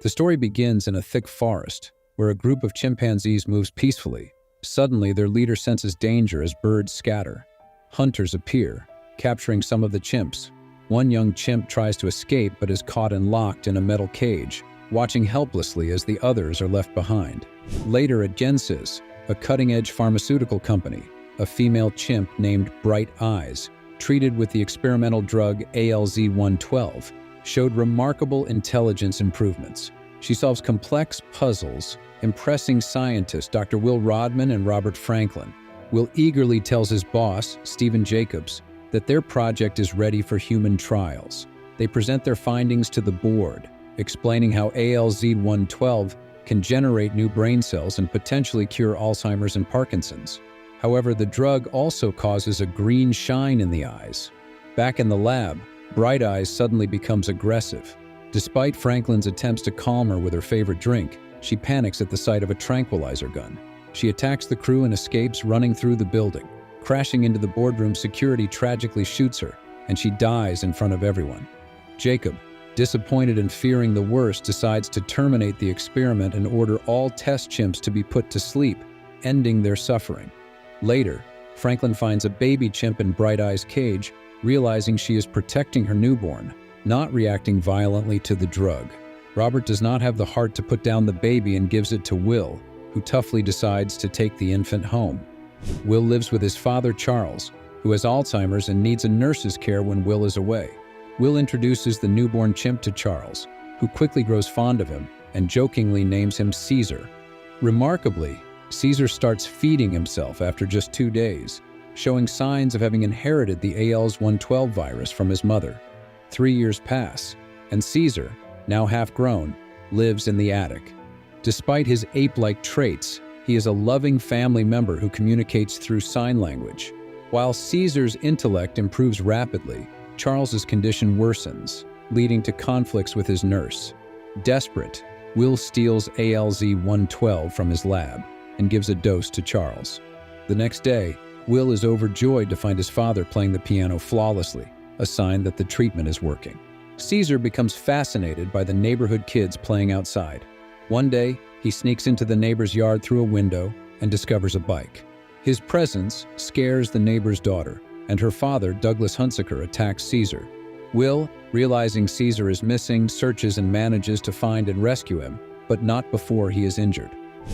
The story begins in a thick forest, where a group of chimpanzees moves peacefully. Suddenly, their leader senses danger as birds scatter. Hunters appear, capturing some of the chimps. One young chimp tries to escape but is caught and locked in a metal cage, watching helplessly as the others are left behind. Later at Gensis, a cutting-edge pharmaceutical company, a female chimp named Bright Eyes, treated with the experimental drug ALZ-112, showed remarkable intelligence improvements. She solves complex puzzles, impressing scientists Dr. Will Rodman and Robert Franklin. Will eagerly tells his boss, Stephen Jacobs, that their project is ready for human trials. They present their findings to the board, explaining how ALZ-112 can generate new brain cells and potentially cure Alzheimer's and Parkinson's. However, the drug also causes a green shine in the eyes. Back in the lab, Bright Eyes suddenly becomes aggressive. Despite Franklin's attempts to calm her with her favorite drink, she panics at the sight of a tranquilizer gun. She attacks the crew and escapes, running through the building. Crashing into the boardroom, security tragically shoots her, and she dies in front of everyone. Jacob, disappointed and fearing the worst, decides to terminate the experiment and order all test chimps to be put to sleep, ending their suffering. Later, Franklin finds a baby chimp in Bright Eye's cage, realizing she is protecting her newborn, not reacting violently to the drug. Robert does not have the heart to put down the baby and gives it to Will, who toughly decides to take the infant home. Will lives with his father, Charles, who has Alzheimer's and needs a nurse's care when Will is away. Will introduces the newborn chimp to Charles, who quickly grows fond of him and jokingly names him Caesar. Remarkably, Caesar starts feeding himself after just 2 days, showing signs of having inherited the ALZ-112 virus from his mother. 3 years pass, and Caesar, now half-grown, lives in the attic. Despite his ape-like traits, he is a loving family member who communicates through sign language. While Caesar's intellect improves rapidly, Charles's condition worsens, leading to conflicts with his nurse. Desperate, Will steals ALZ-112 from his lab and gives a dose to Charles. The next day, Will is overjoyed to find his father playing the piano flawlessly, a sign that the treatment is working. Caesar becomes fascinated by the neighborhood kids playing outside. One day, he sneaks into the neighbor's yard through a window and discovers a bike. His presence scares the neighbor's daughter, and her father, Douglas Hunsaker, attacks Caesar. Will, realizing Caesar is missing, searches and manages to find and rescue him, but not before he is injured.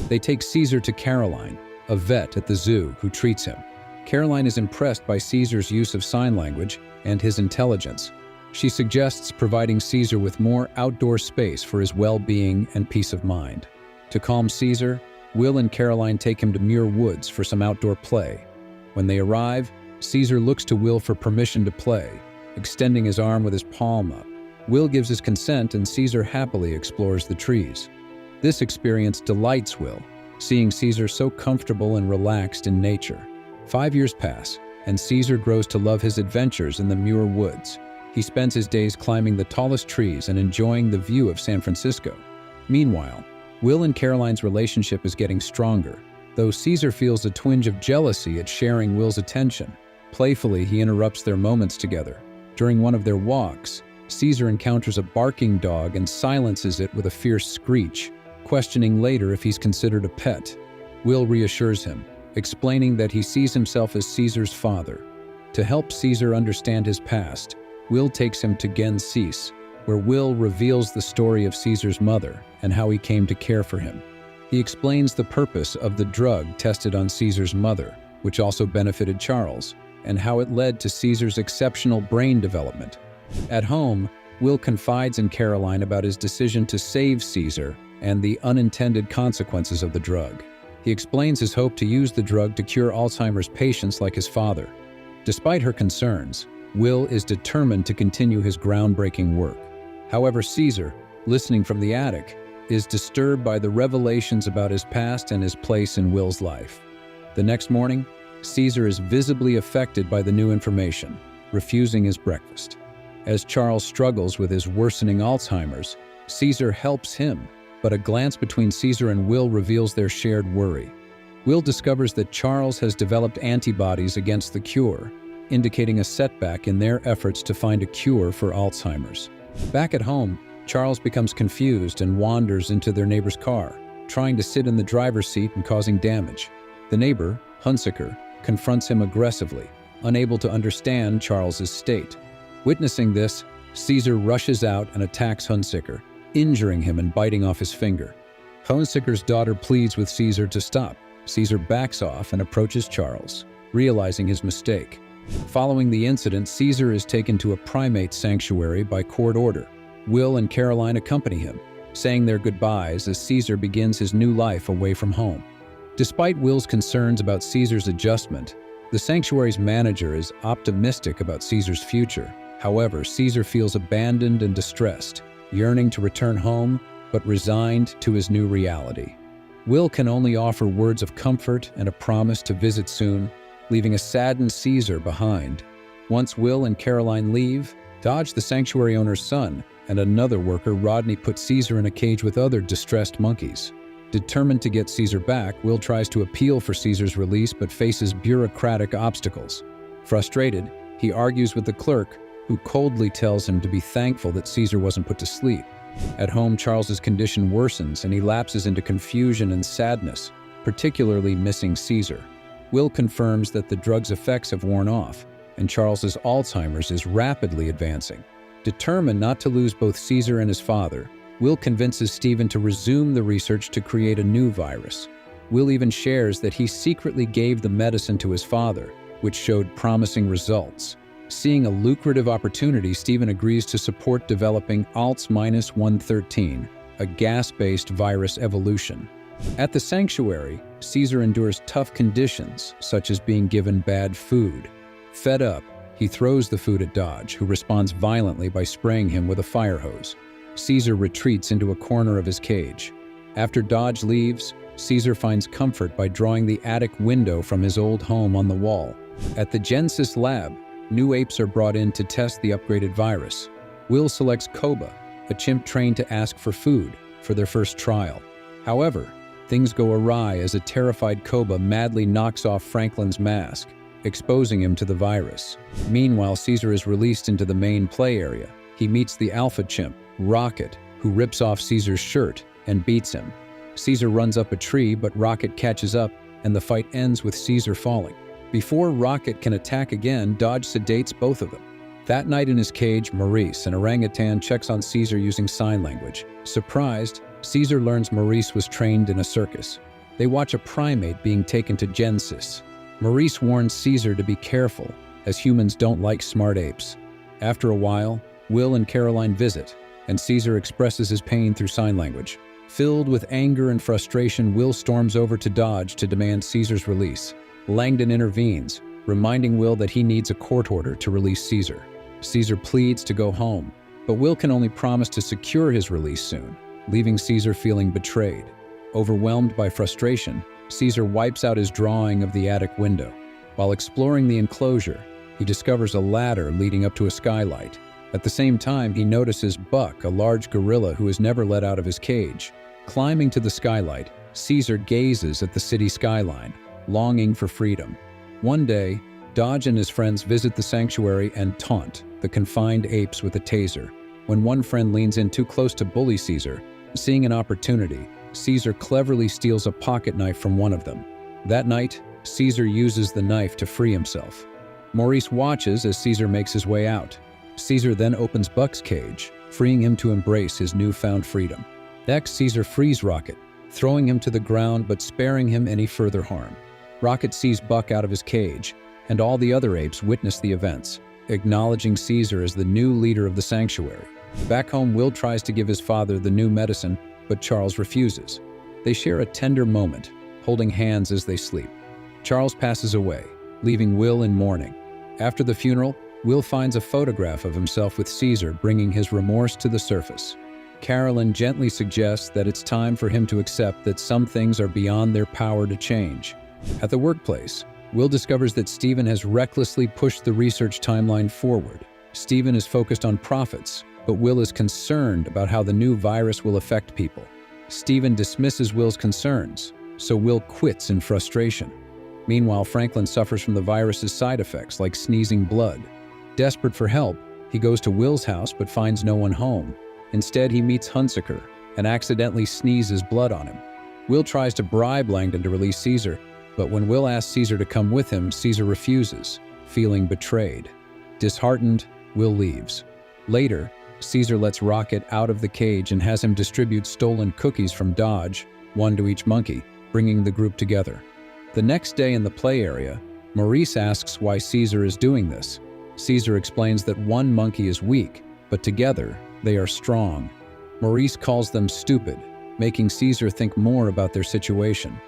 They take Caesar to Caroline, a vet at the zoo who treats him. Caroline is impressed by Caesar's use of sign language and his intelligence. She suggests providing Caesar with more outdoor space for his well-being and peace of mind. To calm Caesar, Will and Caroline take him to Muir Woods for some outdoor play. When they arrive, Caesar looks to Will for permission to play, extending his arm with his palm up. Will gives his consent and Caesar happily explores the trees. This experience delights Will, seeing Caesar so comfortable and relaxed in nature. 5 years pass, and Caesar grows to love his adventures in the Muir Woods. He spends his days climbing the tallest trees and enjoying the view of San Francisco. Meanwhile, Will and Caroline's relationship is getting stronger, though Caesar feels a twinge of jealousy at sharing Will's attention. Playfully, he interrupts their moments together. During one of their walks, Caesar encounters a barking dog and silences it with a fierce screech, questioning later if he's considered a pet. Will reassures him, explaining that he sees himself as Caesar's father. To help Caesar understand his past, Will takes him to Gensis, where Will reveals the story of Caesar's mother and how he came to care for him. He explains the purpose of the drug tested on Caesar's mother, which also benefited Charles, and how it led to Caesar's exceptional brain development. At home, Will confides in Caroline about his decision to save Caesar and the unintended consequences of the drug. He explains his hope to use the drug to cure Alzheimer's patients like his father. Despite her concerns, Will is determined to continue his groundbreaking work. However, Caesar, listening from the attic, is disturbed by the revelations about his past and his place in Will's life. The next morning, Caesar is visibly affected by the new information, refusing his breakfast. As Charles struggles with his worsening Alzheimer's, Caesar helps him, but a glance between Caesar and Will reveals their shared worry. Will discovers that Charles has developed antibodies against the cure, indicating a setback in their efforts to find a cure for Alzheimer's. Back at home, Charles becomes confused and wanders into their neighbor's car, trying to sit in the driver's seat and causing damage. The neighbor, Hunsaker, confronts him aggressively, unable to understand Charles's state. Witnessing this, Caesar rushes out and attacks Hunsaker, injuring him and biting off his finger. Hunsaker's daughter pleads with Caesar to stop. Caesar backs off and approaches Charles, realizing his mistake. Following the incident, Caesar is taken to a primate sanctuary by court order. Will and Caroline accompany him, saying their goodbyes as Caesar begins his new life away from home. Despite Will's concerns about Caesar's adjustment, the sanctuary's manager is optimistic about Caesar's future. However, Caesar feels abandoned and distressed, yearning to return home, but resigned to his new reality. Will can only offer words of comfort and a promise to visit soon, leaving a saddened Caesar behind. Once Will and Caroline leave, Dodge, the sanctuary owner's son, and another worker, Rodney, put Caesar in a cage with other distressed monkeys. Determined to get Caesar back, Will tries to appeal for Caesar's release but faces bureaucratic obstacles. Frustrated, he argues with the clerk, who coldly tells him to be thankful that Caesar wasn't put to sleep. At home, Charles's condition worsens and he lapses into confusion and sadness, particularly missing Caesar. Will confirms that the drug's effects have worn off, and Charles's Alzheimer's is rapidly advancing. Determined not to lose both Caesar and his father, Will convinces Stephen to resume the research to create a new virus. Will even shares that he secretly gave the medicine to his father, which showed promising results. Seeing a lucrative opportunity, Stephen agrees to support developing Alts-113, a gas-based virus evolution. At the sanctuary, Caesar endures tough conditions, such as being given bad food. Fed up, he throws the food at Dodge, who responds violently by spraying him with a fire hose. Caesar retreats into a corner of his cage. After Dodge leaves, Caesar finds comfort by drawing the attic window from his old home on the wall. At the Genesis lab, new apes are brought in to test the upgraded virus. Will selects Koba, a chimp trained to ask for food, for their first trial. However, things go awry as a terrified Koba madly knocks off Franklin's mask, exposing him to the virus. Meanwhile, Caesar is released into the main play area. He meets the alpha chimp, Rocket, who rips off Caesar's shirt and beats him. Caesar runs up a tree, but Rocket catches up, and the fight ends with Caesar falling. Before Rocket can attack again, Dodge sedates both of them. That night in his cage, Maurice, an orangutan, checks on Caesar using sign language. Surprised, Caesar learns Maurice was trained in a circus. They watch a primate being taken to Genesis. Maurice warns Caesar to be careful, as humans don't like smart apes. After a while, Will and Caroline visit, and Caesar expresses his pain through sign language. Filled with anger and frustration, Will storms over to Dodge to demand Caesar's release. Langdon intervenes, reminding Will that he needs a court order to release Caesar. Caesar pleads to go home, but Will can only promise to secure his release soon, leaving Caesar feeling betrayed. Overwhelmed by frustration, Caesar wipes out his drawing of the attic window. While exploring the enclosure, he discovers a ladder leading up to a skylight. At the same time, he notices Buck, a large gorilla who is never let out of his cage. Climbing to the skylight, Caesar gazes at the city skyline, longing for freedom. One day, Dodge and his friends visit the sanctuary and taunt the confined apes with a taser. When one friend leans in too close to bully Caesar, seeing an opportunity, Caesar cleverly steals a pocket knife from one of them. That night, Caesar uses the knife to free himself. Maurice watches as Caesar makes his way out. Caesar then opens Buck's cage, freeing him to embrace his newfound freedom. Next, Caesar frees Rocket, throwing him to the ground but sparing him any further harm. Rocket sees Buck out of his cage, and all the other apes witness the events, acknowledging Caesar as the new leader of the sanctuary. Back home, Will tries to give his father the new medicine, but Charles refuses. They share a tender moment, holding hands as they sleep. Charles passes away, leaving Will in mourning. After the funeral, Will finds a photograph of himself with Caesar, bringing his remorse to the surface. Carolyn gently suggests that it's time for him to accept that some things are beyond their power to change. At the workplace, Will discovers that Stephen has recklessly pushed the research timeline forward. Stephen is focused on profits, but Will is concerned about how the new virus will affect people. Stephen dismisses Will's concerns, so Will quits in frustration. Meanwhile, Franklin suffers from the virus's side effects, like sneezing blood. Desperate for help, he goes to Will's house but finds no one home. Instead, he meets Hunsaker and accidentally sneezes blood on him. Will tries to bribe Langdon to release Caesar, but when Will asks Caesar to come with him, Caesar refuses, feeling betrayed. Disheartened, Will leaves. Later, Caesar lets Rocket out of the cage and has him distribute stolen cookies from Dodge, one to each monkey, bringing the group together. The next day in the play area, Maurice asks why Caesar is doing this. Caesar explains that one monkey is weak, but together they are strong. Maurice calls them stupid, making Caesar think more about their situation.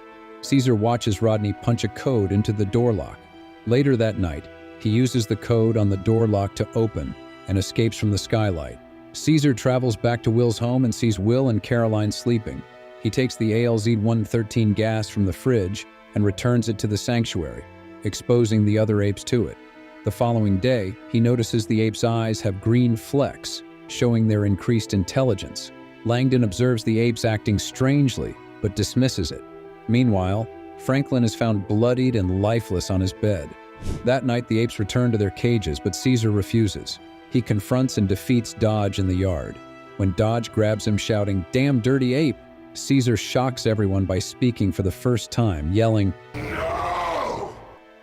Caesar watches Rodney punch a code into the door lock. Later that night, he uses the code on the door lock to open and escapes from the skylight. Caesar travels back to Will's home and sees Will and Caroline sleeping. He takes the ALZ-113 gas from the fridge and returns it to the sanctuary, exposing the other apes to it. The following day, he notices the apes' eyes have green flecks, showing their increased intelligence. Langdon observes the apes acting strangely, but dismisses it. Meanwhile, Franklin is found bloodied and lifeless on his bed. That night, the apes return to their cages, but Caesar refuses. He confronts and defeats Dodge in the yard. When Dodge grabs him shouting, "Damn dirty ape!" Caesar shocks everyone by speaking for the first time, yelling, "No!"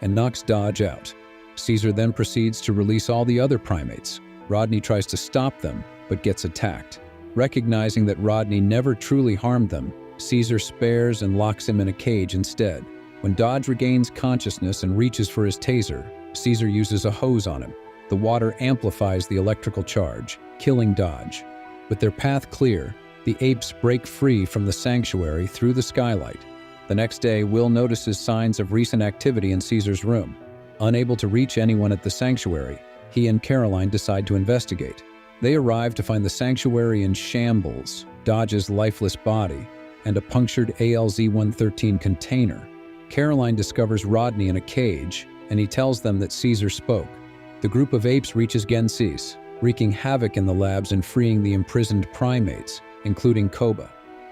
and knocks Dodge out. Caesar then proceeds to release all the other primates. Rodney tries to stop them, but gets attacked. Recognizing that Rodney never truly harmed them, Caesar spares and locks him in a cage instead. When Dodge regains consciousness and reaches for his taser, Caesar uses a hose on him. The water amplifies the electrical charge, killing Dodge. With their path clear, the apes break free from the sanctuary through the skylight. The next day, Will notices signs of recent activity in Caesar's room. Unable to reach anyone at the sanctuary, he and Caroline decide to investigate. They arrive to find the sanctuary in shambles, Dodge's lifeless body, and a punctured ALZ-113 container. Caroline discovers Rodney in a cage, and he tells them that Caesar spoke. The group of apes reaches Gensis, wreaking havoc in the labs and freeing the imprisoned primates, including Koba.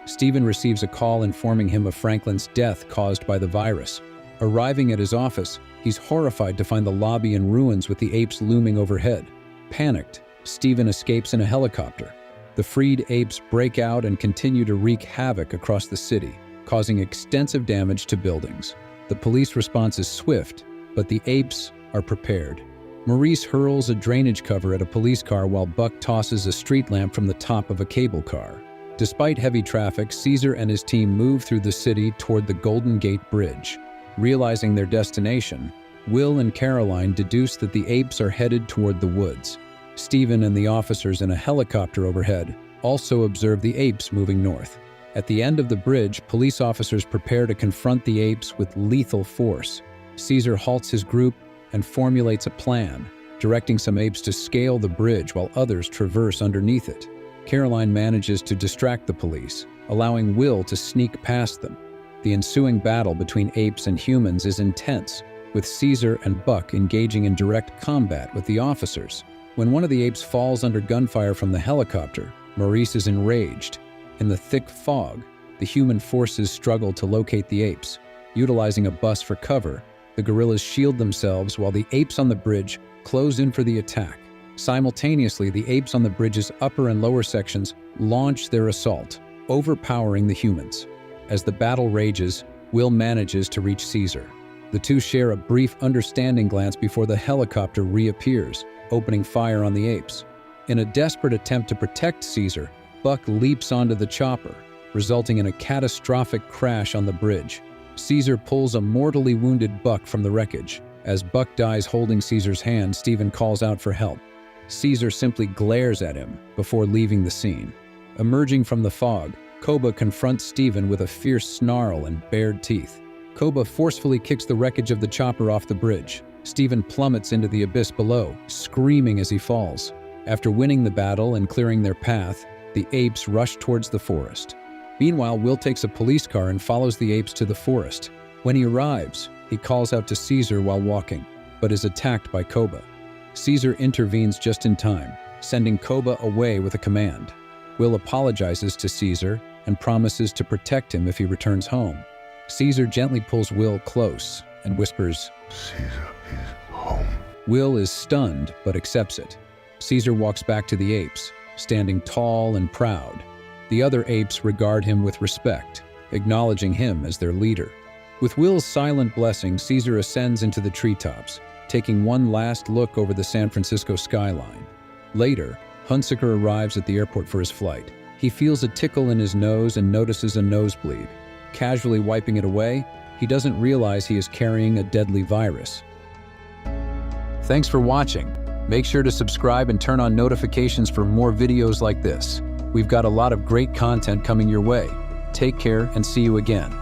Stephen receives a call informing him of Franklin's death caused by the virus. Arriving at his office, he's horrified to find the lobby in ruins with the apes looming overhead. Panicked, Stephen escapes in a helicopter. The freed apes break out and continue to wreak havoc across the city, causing extensive damage to buildings. The police response is swift, but the apes are prepared. Maurice hurls a drainage cover at a police car while Buck tosses a street lamp from the top of a cable car. Despite heavy traffic, Caesar and his team move through the city toward the Golden Gate Bridge. Realizing their destination, Will and Caroline deduce that the apes are headed toward the woods. Stephen and the officers in a helicopter overhead also observe the apes moving north. At the end of the bridge, police officers prepare to confront the apes with lethal force. Caesar halts his group and formulates a plan, directing some apes to scale the bridge while others traverse underneath it. Caroline manages to distract the police, allowing Will to sneak past them. The ensuing battle between apes and humans is intense, with Caesar and Buck engaging in direct combat with the officers. When one of the apes falls under gunfire from the helicopter, Maurice is enraged. In the thick fog, the human forces struggle to locate the apes. Utilizing a bus for cover, the guerrillas shield themselves while the apes on the bridge close in for the attack. Simultaneously, the apes on the bridge's upper and lower sections launch their assault, overpowering the humans. As the battle rages, Will manages to reach Caesar. The two share a brief understanding glance before the helicopter reappears, opening fire on the apes. In a desperate attempt to protect Caesar, Buck leaps onto the chopper, resulting in a catastrophic crash on the bridge. Caesar pulls a mortally wounded Buck from the wreckage. As Buck dies holding Caesar's hand, Stephen calls out for help. Caesar simply glares at him before leaving the scene. Emerging from the fog, Koba confronts Stephen with a fierce snarl and bared teeth. Koba forcefully kicks the wreckage of the chopper off the bridge. Stephen plummets into the abyss below, screaming as he falls. After winning the battle and clearing their path, the apes rush towards the forest. Meanwhile, Will takes a police car and follows the apes to the forest. When he arrives, he calls out to Caesar while walking, but is attacked by Koba. Caesar intervenes just in time, sending Koba away with a command. Will apologizes to Caesar and promises to protect him if he returns home. Caesar gently pulls Will close and whispers, "Caesar is home." Will is stunned but accepts it. Caesar walks back to the apes, standing tall and proud. The other apes regard him with respect, acknowledging him as their leader. With Will's silent blessing, Caesar ascends into the treetops, taking one last look over the San Francisco skyline. Later, Hunsaker arrives at the airport for his flight. He feels a tickle in his nose and notices a nosebleed. Casually wiping it away, he doesn't realize he is carrying a deadly virus. Thanks for watching. Make sure to subscribe and turn on notifications for more videos like this. We've got a lot of great content coming your way. Take care and see you again.